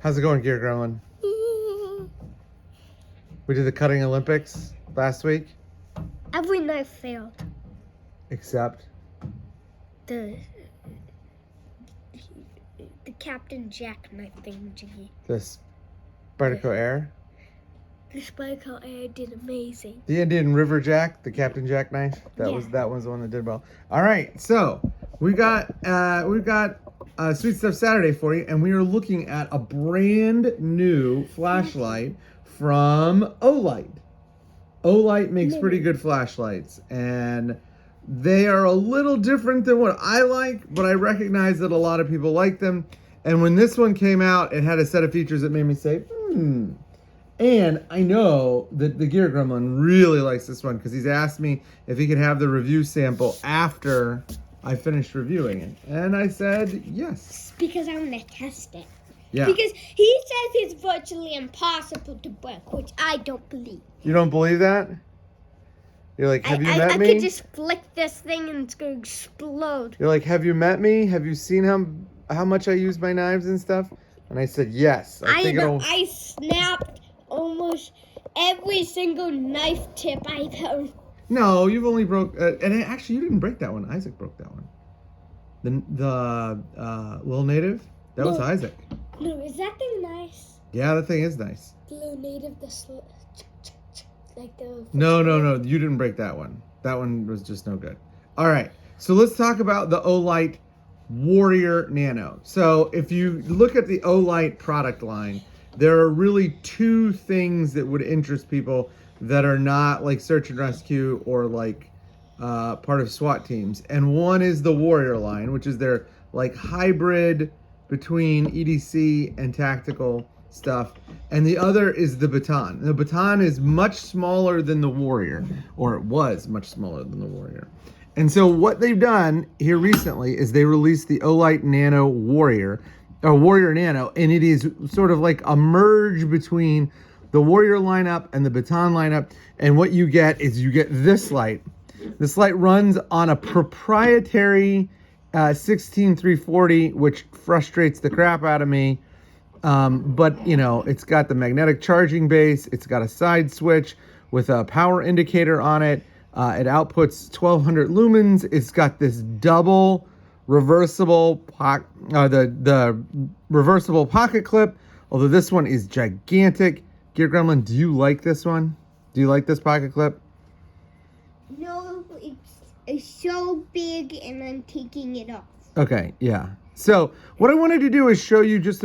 How's it going, Gear Gremlin? We did the cutting Olympics last week. Every knife failed. Except? The Captain Jack knife thingy. This Spyderco Air? The Spyderco Air did amazing. The Indian River Jack, the Captain Jack knife. That was the one that did well. All right, so we've got Sweet Stuff Saturday for you, and we are looking at a brand new flashlight from OLight. OLight makes pretty good flashlights, and they are a little different than what I like, but I recognize that a lot of people like them. And when this one came out, it had a set of features that made me say, And I know that the Gear Gremlin really likes this one because he's asked me if he could have the review sample after I finished reviewing it. And I said yes. Because I want to test it. Yeah. Because he says it's virtually impossible to break, which I don't believe. You don't believe that? You're like, have you met me? I could just flick this thing and it's going to explode. You're like, have you met me? Have you seen how much I use my knives and stuff? And I said yes. I snapped almost every single knife tip I've ever. No, you've only broke, and actually you didn't break that one. Isaac broke that one. The Little Native, that was Isaac. No, is that thing nice? Yeah, that thing is nice. The Little Native, like the. No, you didn't break that one. That one was just no good. All right, so let's talk about the OLight Warrior Nano. So if you look at the OLight product line, there are really two things that would interest people that are not like search and rescue or like part of SWAT teams. And one is the Warrior line, which is their like hybrid between EDC and tactical stuff. And the other is the Baton. The Baton is much smaller than the Warrior, or it was much smaller than the Warrior. And so what they've done here recently is they released the OLight Nano Warrior, or Warrior Nano, and it is sort of like a merge between the Warrior lineup and the Baton lineup. And what you get is you get this light. This light runs on a proprietary 16340, which frustrates the crap out of me. But you know, it's got the magnetic charging base. It's got a side switch with a power indicator on it. It outputs 1200 lumens. It's got this double reversible the reversible pocket clip. Although this one is gigantic. Gear Gremlin, do you like this one? Do you like this pocket clip? No, it's so big and I'm taking it off. Okay, yeah. So what I wanted to do is show you just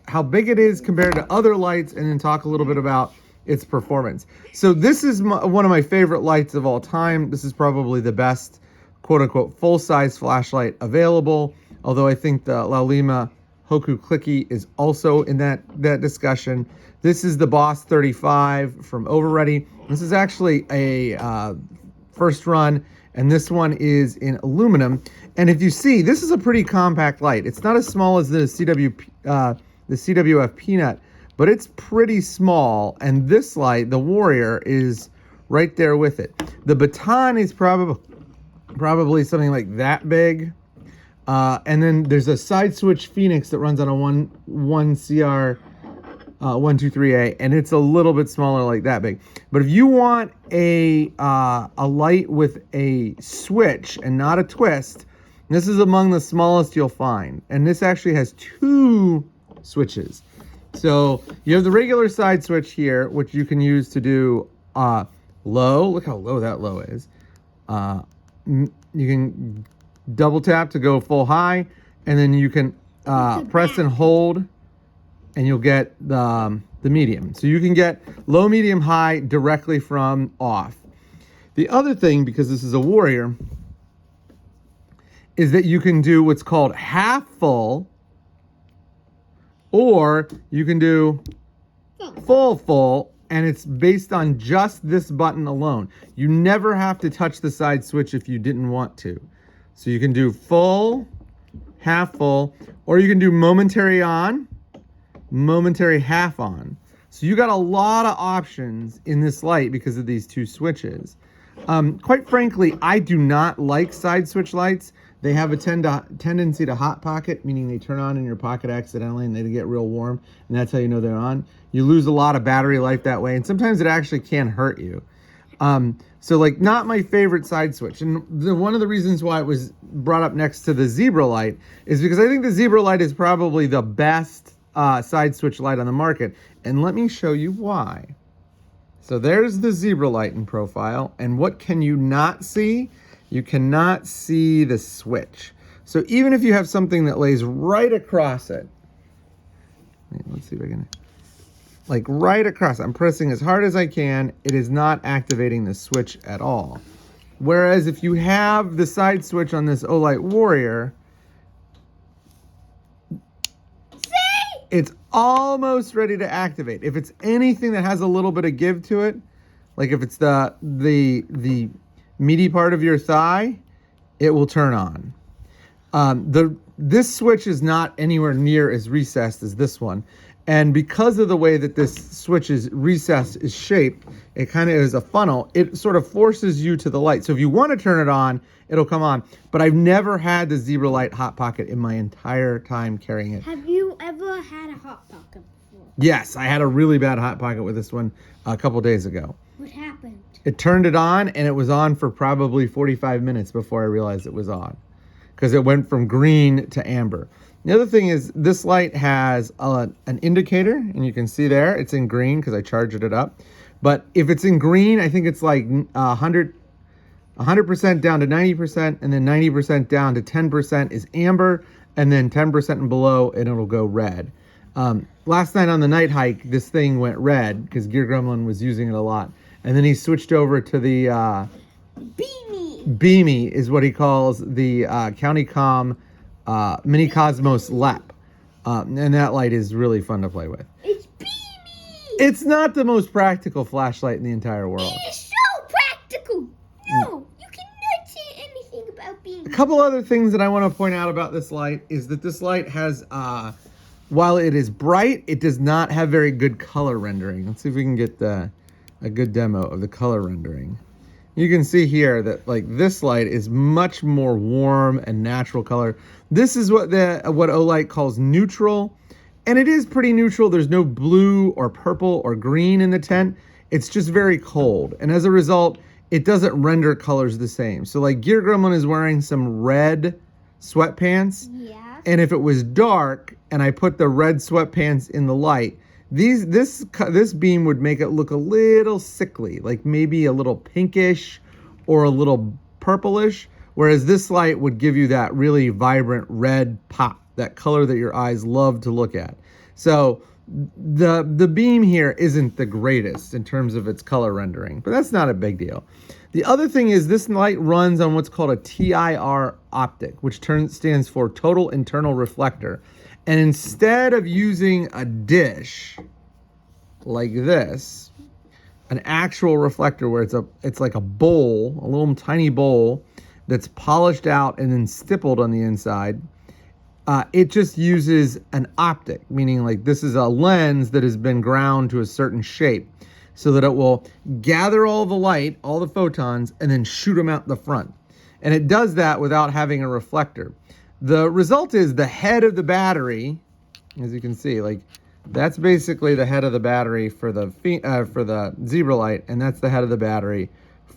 how big it is compared to other lights, and then talk a little bit about its performance. So this is one of my favorite lights of all time. This is probably the best quote-unquote full-size flashlight available, although I think the La Lima Hoku Clicky is also in that discussion. This is the Boss 35 from Overready. This is actually a first run, and this one is in aluminum. And if you see, this is a pretty compact light. It's not as small as the CWF Peanut, but it's pretty small. And this light, the Warrior, is right there with it. The Baton is probably something like that big. And then there's a side switch Phoenix that runs on a 1CR 123A, and it's a little bit smaller, like that big. But if you want a light with a switch and not a twist, this is among the smallest you'll find. And this actually has two switches. So you have the regular side switch here, which you can use to do low. Look how low that low is. You can double tap to go full high, and then you can press and hold, and you'll get the medium. So you can get low, medium, high directly from off. The other thing, because this is a Warrior, is that you can do what's called half full, or you can do full, and it's based on just this button alone. You never have to touch the side switch if you didn't want to. So you can do full, half full, or you can do momentary on, momentary half on. So you got a lot of options in this light because of these two switches. Quite frankly, I do not like side switch lights. They have a tendency to hot pocket, meaning they turn on in your pocket accidentally and they get real warm, and that's how you know they're on. You lose a lot of battery life that way, and sometimes it actually can hurt you. So like, not my favorite side switch. And one of the reasons why it was brought up next to the Zebra light is because I think the Zebra light is probably the best side switch light on the market. And let me show you why. So there's the Zebra light in profile. And what can you not see? You cannot see the switch. So even if you have something that lays right across it, let's see if I can, like right across, I'm pressing as hard as I can, it is not activating the switch at all. Whereas if you have the side switch on this OLight Warrior, it's almost ready to activate. If it's anything that has a little bit of give to it, like if it's the meaty part of your thigh, it will turn on. This switch is not anywhere near as recessed as this one. And because of the way that this switch is recessed, is shaped, it kind of is a funnel. It sort of forces you to the light. So if you want to turn it on, it'll come on. But I've never had the Zebra light hot pocket in my entire time carrying it. Have you ever had a hot pocket before? Yes, I had a really bad hot pocket with this one a couple days ago. What happened? It turned it on, and it was on for probably 45 minutes before I realized it was on, because it went from green to amber. The other thing is this light has an indicator, and you can see there it's in green because I charged it up. But if it's in green, I think it's like 100% down to 90%, and then 90% down to 10% is amber, and then 10% and below, and it'll go red. Last night on the night hike, this thing went red because Gear Gremlin was using it a lot. And then he switched over to the Beamy. Beamy is what he calls the CountyCom Mini Cosmos LEP. And that light is really fun to play with. It's beamy. It's not the most practical flashlight in the entire world. It is so practical. No, you cannot say anything about beamy. A couple other things that I want to point out about this light is that this light has, while it is bright, it does not have very good color rendering. Let's see if we can get a good demo of the color rendering. You can see here that like this light is much more warm and natural color. This is what OLight calls neutral, and it is pretty neutral. There's no blue or purple or green in the tent. It's just very cold, and as a result, it doesn't render colors the same. So like Gear Gremlin is wearing some red sweatpants, Yeah. and if it was dark and I put the red sweatpants in the light, this beam would make it look a little sickly, like maybe a little pinkish or a little purplish, whereas this light would give you that really vibrant red pop, that color that your eyes love to look at. So the beam here isn't the greatest in terms of its color rendering, but that's not a big deal. The other thing is this light runs on what's called a TIR optic, which stands for Total Internal Reflector. And instead of using a dish like this, an actual reflector where it's like a bowl, a little tiny bowl that's polished out and then stippled on the inside, it just uses an optic, meaning like this is a lens that has been ground to a certain shape so that it will gather all the light, all the photons, and then shoot them out the front. And it does that without having a reflector. The result is the head of the battery, as you can see, like that's basically the head of the battery for the Zebra light, and that's the head of the battery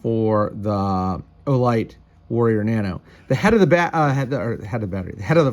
for the OLight Warrior Nano. The head of the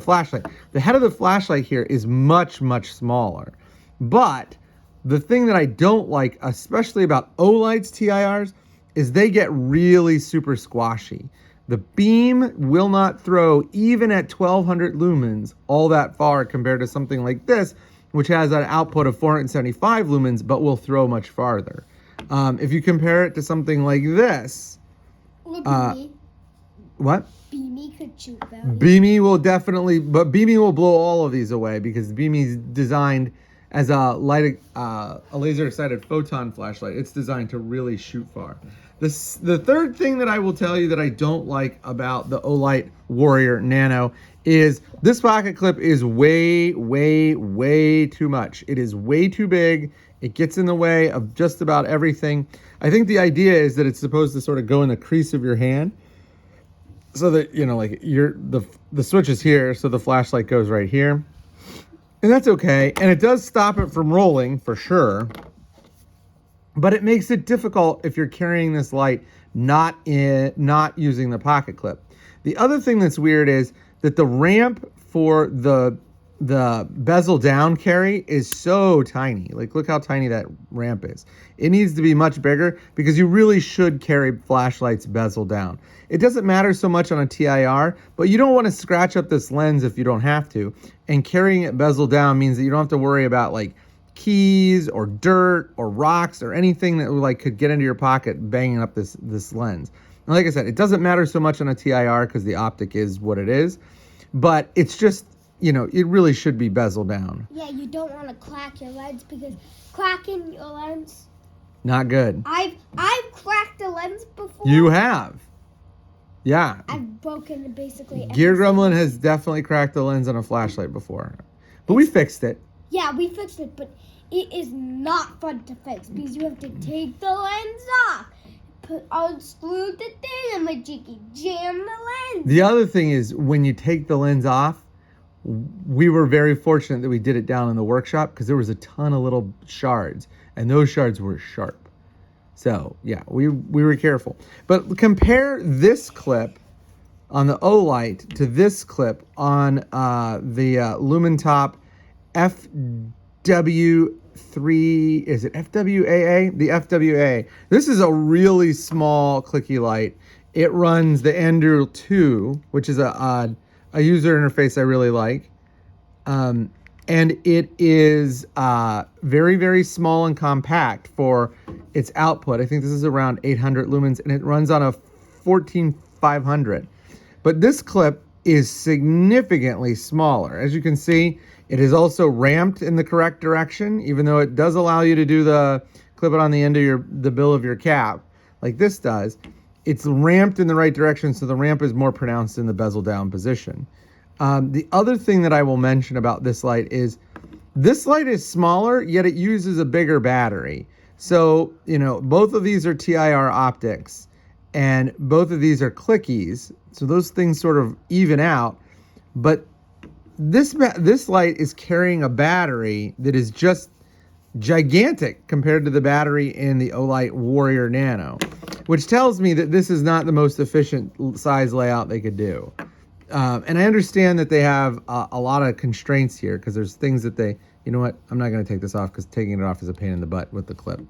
flashlight. The head of the flashlight here is much, much smaller. But the thing that I don't like, especially about OLight's TIRs, is they get really super squashy. The beam will not throw, even at 1200 lumens, all that far compared to something like this, which has an output of 475 lumens, but will throw much farther. If you compare it to something like this, Beamy. what? Beamy could shoot them. Beamy will definitely, but Beamy will blow all of these away because Beamy's designed as a laser-sighted photon flashlight. It's designed to really shoot far. The third thing that I will tell you that I don't like about the OLight Warrior Nano is this pocket clip is way, way, way too much. It is way too big. It gets in the way of just about everything. I think the idea is that it's supposed to sort of go in the crease of your hand so that, you know, like the switch is here, so the flashlight goes right here. And that's okay. And it does stop it from rolling for sure. But it makes it difficult if you're carrying this light not using the pocket clip. The other thing that's weird is that the ramp for the bezel down carry is so tiny. Like, look how tiny that ramp is. It needs to be much bigger because you really should carry flashlights bezel down. It doesn't matter so much on a TIR, but you don't want to scratch up this lens if you don't have to. And carrying it bezel down means that you don't have to worry about like keys or dirt or rocks or anything that like could get into your pocket banging up this lens. And like I said, it doesn't matter so much on a TIR because the optic is what it is, but it's just, you know, it really should be bezel down. Yeah, you don't want to crack your lens because cracking your lens. Not good. I've cracked a lens before. You have. Yeah. I've broken basically every Gear Gremlin has definitely cracked the lens on a flashlight before, but we fixed it. Yeah, we fixed it, but it is not fun to fix because you have to take the lens off, unscrew the thing, and like jiggy jam the lens. The other thing is when you take the lens off, we were very fortunate that we did it down in the workshop because there was a ton of little shards, and those shards were sharp. So yeah, we were careful. But compare this clip on the OLight to this clip on the Lumentop FW3, is it FWAA? The FWA. This is a really small clicky light. It runs the Andrew 2, which is a user interface I really like. And it is very, very small and compact for its output. I think this is around 800 lumens, and it runs on a 14500. But this clip is significantly smaller. As you can see, it is also ramped in the correct direction, even though it does allow you to do the clip it on the end of the bill of your cap, like this does. It's ramped in the right direction, so the ramp is more pronounced in the bezel down position. The other thing that I will mention about this light is this light is smaller, yet it uses a bigger battery. So, you know, both of these are TIR optics, and both of these are clickies. So those things sort of even out, but this light is carrying a battery that is just gigantic compared to the battery in the OLight Warrior Nano, which tells me that this is not the most efficient size layout they could do. And I understand that they have a lot of constraints here because there's things that they, you know what, I'm not going to take this off because taking it off is a pain in the butt with the clip.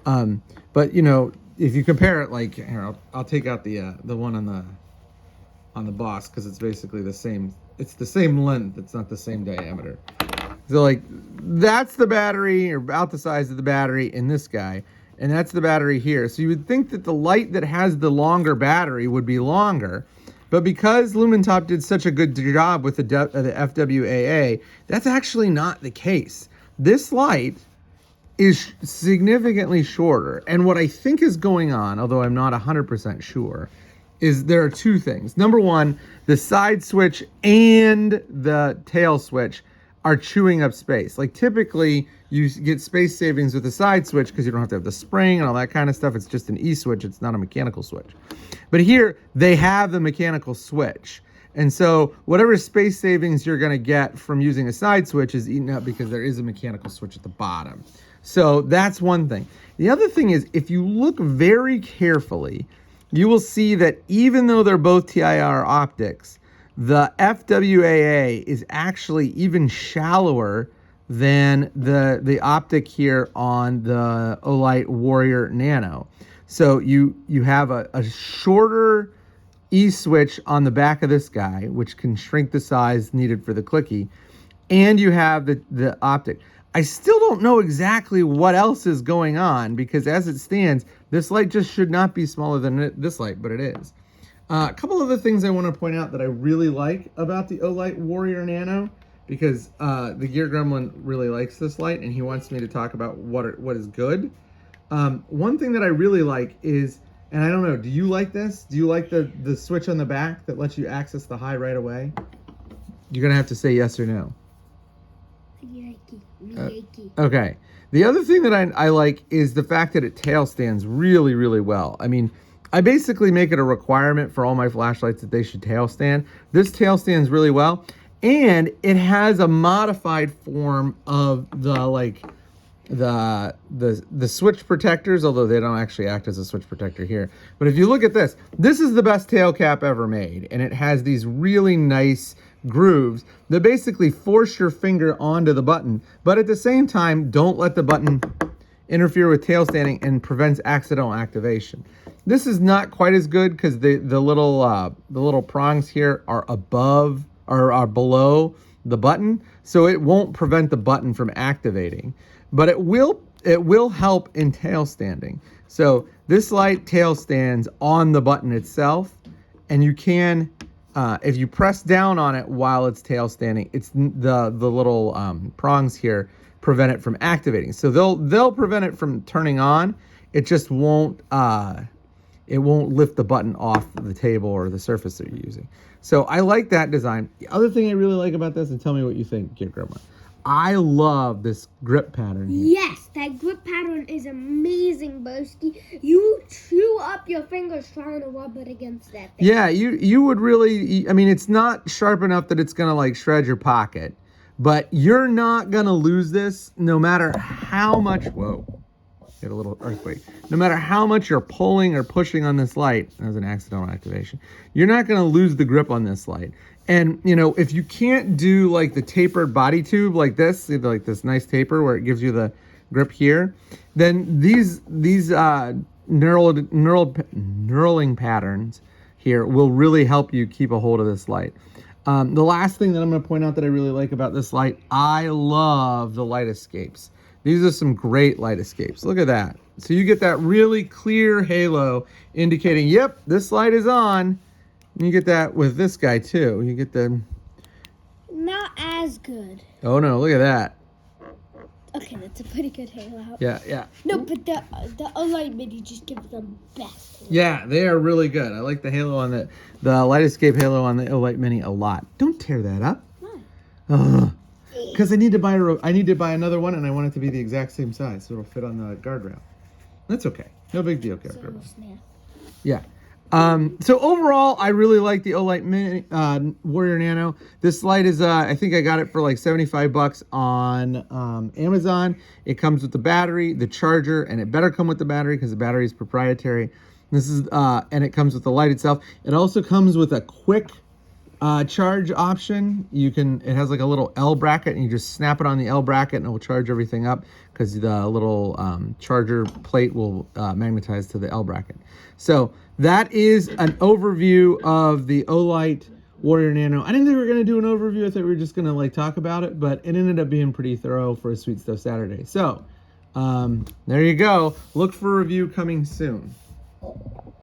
But, you know, if you compare it, like, here, I'll take out the one on the Boss because it's basically the same. It's the same length. It's not the same diameter. So like that's the battery, or about the size of the battery in this guy, and that's the battery here. So you would think that the light that has the longer battery would be longer, but because Lumentop did such a good job with the FWAA, that's actually not the case. This light is significantly shorter, and what I think is going on, although I'm not 100% sure, is there are two things. Number one, the side switch and the tail switch are chewing up space. Like typically you get space savings with the side switch because you don't have to have the spring and all that kind of stuff. It's just an E-switch. It's not a mechanical switch. But here they have the mechanical switch. And so whatever space savings you're going to get from using a side switch is eaten up because there is a mechanical switch at the bottom. So that's one thing. The other thing is if you look very carefully, you will see that even though they're both TIR optics, the FWAA is actually even shallower than the optic here on the OLight Warrior Nano. So you have a shorter E-switch on the back of this guy, which can shrink the size needed for the clicky, and you have the optic. I still don't know exactly what else is going on because as it stands, this light just should not be smaller than this light, but it is. A couple other things I want to point out that I really like about the OLight Warrior Nano, because the Gear Gremlin really likes this light and he wants me to talk about what is good. One thing that I really like is, and I don't know, do you like this? Do you like the switch on the back that lets you access the high right away? You're going to have to say yes or no. Okay. The other thing that I like is the fact that it tail stands really, really well. I mean, I basically make it a requirement for all my flashlights that they should tail stand. This tail stands really well, and it has a modified form of the switch protectors, although they don't actually act as a switch protector here. But if you look at this, this is the best tail cap ever made, and it has these really nice grooves that basically force your finger onto the button, but at the same time don't let the button interfere with tail standing and prevents accidental activation. This is not quite as good because the little prongs here are above or are below the button, so it won't prevent the button from activating, but it will help in tail standing. So this light tail stands on the button itself, and you can if you press down on it while it's tail standing, it's the little prongs here prevent it from activating. So they'll prevent it from turning on. It just won't lift the button off the table or the surface that you're using. So I like that design. The other thing I really like about this, and tell me what you think, Kid Grandma. I love this grip pattern here. Yes, that grip pattern is amazing, Boski. You chew up your fingers trying to rub it against that thing. Yeah, you would really, I mean, it's not sharp enough that it's going to like shred your pocket, but you're not going to lose this no matter how much, whoa, get a little earthquake. No matter how much you're pulling or pushing on this light, that was an accidental activation, you're not going to lose the grip on this light. And, you know, if you can't do like the tapered body tube like this nice taper where it gives you the grip here, then these knurling patterns here will really help you keep a hold of this light. The last thing that I'm going to point out that I really like about this light, I love the light escapes. These are some great light escapes. Look at that. So you get that really clear halo indicating, yep, this light is on. And you get that with this guy too. You get the... Not as good. Oh no, look at that. Okay, that's a pretty good halo. Yeah, yeah. No, but the OLight Mini just gives them best. Yeah, they are really good. I like the halo on the light escape halo on the OLight Mini a lot. Don't tear that up. Why? Because I need to buy another one, and I want it to be the exact same size, so it'll fit on the guardrail. That's okay. No big deal, guardrail. Yeah. So overall, I really like the OLight Warrior Nano. This light is, I think I got it for like $75 on Amazon. It comes with the battery, the charger, and it better come with the battery because the battery is proprietary. This is, and it comes with the light itself. It also comes with a quick charge option. It has like a little L bracket, and you just snap it on the L bracket and it will charge everything up because the little charger plate will magnetize to the L bracket. So that is an overview of the OLight Warrior Nano. I didn't think we were going to do an overview. I thought we were just going to like talk about it, but it ended up being pretty thorough for a Sweet Stuff Saturday. So there you go. Look for a review coming soon.